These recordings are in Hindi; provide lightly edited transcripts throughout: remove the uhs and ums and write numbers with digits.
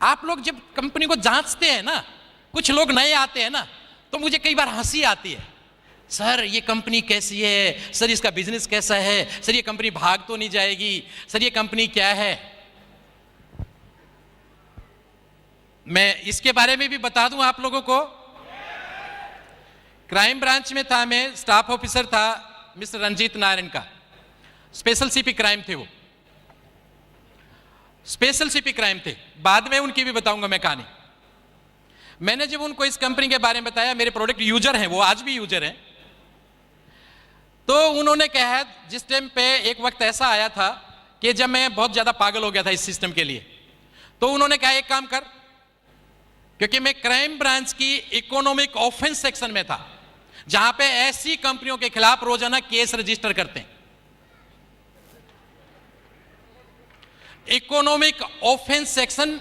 आप लोग जब कंपनी को जांचते हैं ना, कुछ लोग नए आते हैं ना, तो मुझे कई बार हंसी आती है, सर ये कंपनी कैसी है, सर इसका बिजनेस कैसा है, सर ये कंपनी भाग तो नहीं जाएगी, सर ये कंपनी क्या है। मैं इसके बारे में भी बता दूं आप लोगों को। क्राइम ब्रांच में था, मैं स्टाफ ऑफिसर था मिस्टर रंजीत नारायण का, स्पेशल सीपी क्राइम थे, वो स्पेशल सीपी क्राइम थे। बाद में उनकी भी बताऊंगा मैं कहानी। मैंने जब उनको इस कंपनी के बारे में बताया, मेरे प्रोडक्ट यूजर हैं, वो आज भी यूजर हैं, तो उन्होंने कहा, जिस टाइम पे एक वक्त ऐसा आया था कि जब मैं बहुत ज्यादा पागल हो गया था इस सिस्टम के लिए, तो उन्होंने कहा एक काम कर, क्योंकि मैं क्राइम ब्रांच की इकोनॉमिक ऑफेंस सेक्शन में था, जहां पे ऐसी कंपनियों के खिलाफ रोजाना केस रजिस्टर करते हैं। Economic offence section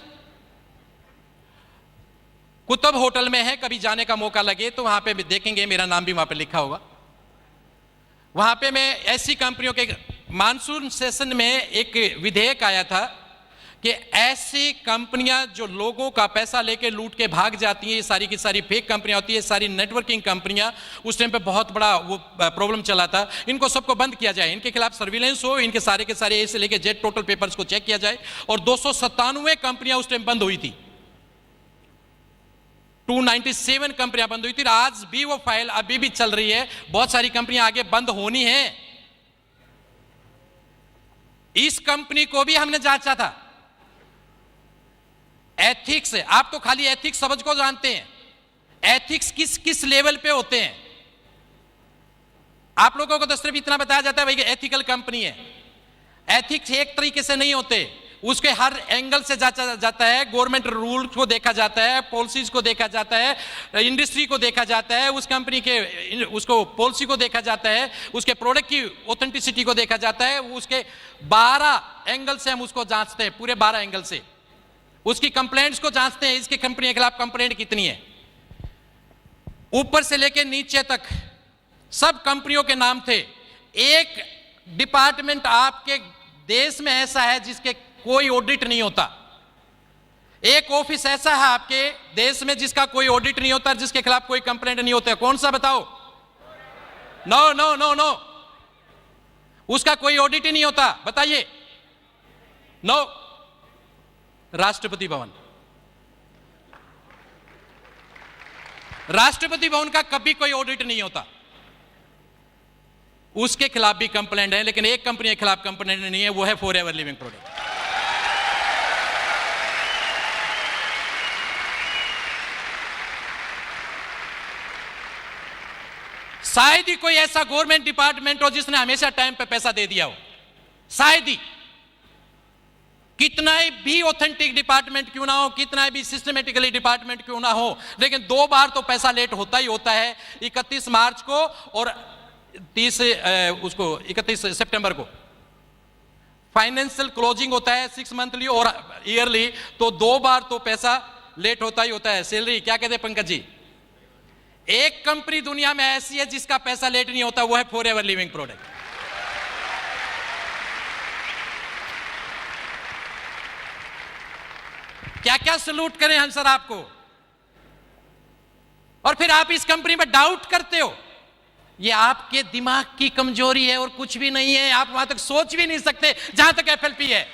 Qutub hotel में है, कभी जाने का मौका लगे तो वहां पे भी देखेंगे, मेरा नाम भी वहां पे लिखा होगा। वहां पे मैं ऐसी कंपनियों के मानसून सेशन में एक विधेयक आया था कि ऐसी कंपनियां जो लोगों का पैसा लेके लूट के भाग जाती हैं, ये सारी की सारी फेक कंपनियां होती है, सारी नेटवर्किंग कंपनियां, उस टाइम पे बहुत बड़ा वो प्रॉब्लम चला था, इनको सबको बंद किया जाए, इनके खिलाफ सर्विलेंस हो, इनके सारे के सारे ए से लेके जेड टोटल पेपर्स को चेक किया जाए। और 297 कंपनियां उस टाइम बंद हुई थी, 297 कंपनियां बंद हुई थी। आज भी वो फाइल अभी भी चल रही है, बहुत सारी कंपनियां आगे बंद होनी है। इस कंपनी को भी हमने जांचा था। एथिक्स, आप तो खाली एथिक्स समझ को जानते हैं, एथिक्स किस किस लेवल पे होते हैं। आप लोगों को तो सिर्फ इतना बताया जाता है भाई कि एथिकल कंपनी है। एथिक्स एक तरीके से नहीं होते, उसके हर एंगल से जांचा जाता है, गवर्नमेंट रूल को देखा जाता है, पॉलिसीज को देखा जाता है, इंडस्ट्री को देखा जाता है, उस कंपनी के उसको पॉलिसी को देखा जाता है, उसके प्रोडक्ट की ऑथेंटिसिटी को देखा जाता है। उसके 12 एंगल से हम उसको जांचते हैं, पूरे 12 एंगल से उसकी कंप्लेंट्स को जांचते हैं, इसकी कंपनी के खिलाफ कंप्लेंट कितनी है, ऊपर से लेकर नीचे तक सब कंपनियों के नाम थे। एक डिपार्टमेंट आपके देश में ऐसा है जिसके कोई ऑडिट नहीं होता, एक ऑफिस ऐसा है आपके देश में जिसका कोई ऑडिट नहीं होता, जिसके खिलाफ कोई कंप्लेंट नहीं होता। कौन सा बताओ? नो नो नो नो, उसका कोई ऑडिट ही नहीं होता, बताइए। नो, राष्ट्रपति भवन। राष्ट्रपति भवन का कभी कोई ऑडिट नहीं होता, उसके खिलाफ भी कंप्लेंट है, लेकिन एक कंपनी के खिलाफ कंप्लेंट नहीं है, वो है फॉरएवर लिविंग प्रोडक्ट। शायद ही कोई ऐसा गवर्नमेंट डिपार्टमेंट हो जिसने हमेशा टाइम पे पैसा दे दिया हो, शायद ही। कितना भी ऑथेंटिक डिपार्टमेंट क्यों ना हो, कितना भी सिस्टमेटिकली डिपार्टमेंट क्यों ना हो, लेकिन 2 बार तो पैसा लेट होता ही होता है, 31 मार्च को और 31 सितंबर को फाइनेंशियल क्लोजिंग होता है, 6 मंथली और ईयरली, तो 2 बार तो पैसा लेट होता ही होता है। सैलरी क्या कहते हैं पंकज जी? एक कंपनी दुनिया में ऐसी है जिसका पैसा लेट नहीं होता, वो है फॉरएवर लिविंग प्रोडक्ट। क्या क्या सलूट करें हम सर आपको, और फिर आप इस कंपनी में डाउट करते हो। ये आपके दिमाग की कमजोरी है और कुछ भी नहीं है, आप वहां तक सोच भी नहीं सकते जहां तक एफएलपी है।